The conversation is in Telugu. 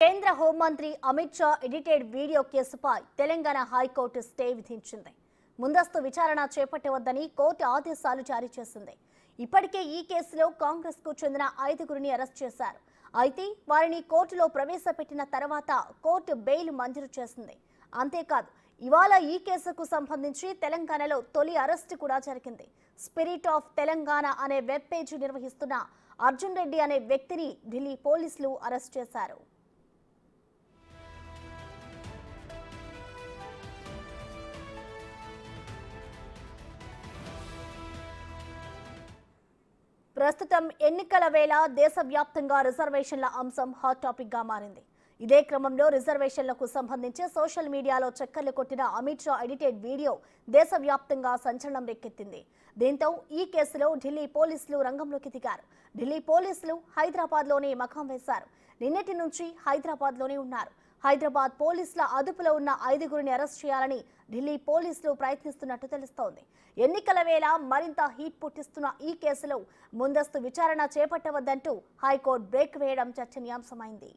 కేంద్ర హోంమంత్రి అమిత్ షా ఎడిటెడ్ వీడియో కేసుపై తెలంగాణ హైకోర్టు స్టే విధించింది. ముందస్తు విచారణ చేపట్టవద్దని కోర్టు ఆదేశాలు జారీ చేసింది. ఇప్పటికే ఈ కేసులో కాంగ్రెస్ కు చెందిన 5గురిని అరెస్ట్ చేశారు. అయితే వారిని కోర్టులో ప్రవేశపెట్టిన తర్వాత కోర్టు బెయిల్ మంజూరు చేసింది. అంతేకాదు ఇవాళ ఈ కేసుకు సంబంధించి తెలంగాణలో తొలి అరెస్టు కూడా జరిగింది. స్పిరిట్ ఆఫ్ తెలంగాణ అనే వెబ్ పేజీ నిర్వహిస్తున్న అర్జున్ రెడ్డి అనే వ్యక్తిని ఢిల్లీ పోలీసులు అరెస్ట్ చేశారు. ప్రస్తుతం ఎన్నికల వేళ దేశవ్యాప్తంగా రిజర్వేషన్ల అంశం హాట్ టాపిక్ గా మారింది. ఇదే క్రమంలో రిజర్వేషన్లకు సంబంధించి సోషల్ మీడియాలో చక్కర్లు కొట్టిన అమిత్ షా ఎడిటెడ్ వీడియో దేశవ్యాప్తంగా సంచలనం రేకెత్తింది. దీంతో ఈ కేసులో ఢిల్లీ పోలీసులు రంగంలోకి దిగారు. ఢిల్లీ పోలీసులు హైదరాబాద్లోనే మకాం వేశారు. నిన్నటి నుంచి హైదరాబాద్లోనే ఉన్నారు. హైదరాబాద్ పోలీసుల అదుపులో ఉన్న 5గురిని అరెస్ట్ చేయాలని ఢిల్లీ పోలీసులు ప్రయత్నిస్తున్నట్టు తెలుస్తోంది. ఎన్నికల వేళ మరింత హీట్ పుట్టిస్తున్న ఈ కేసులో ముందస్తు విచారణ చేపట్టవద్దంటూ హైకోర్టు బ్రేక్ వేయడం చర్చనీయాంశమైంది.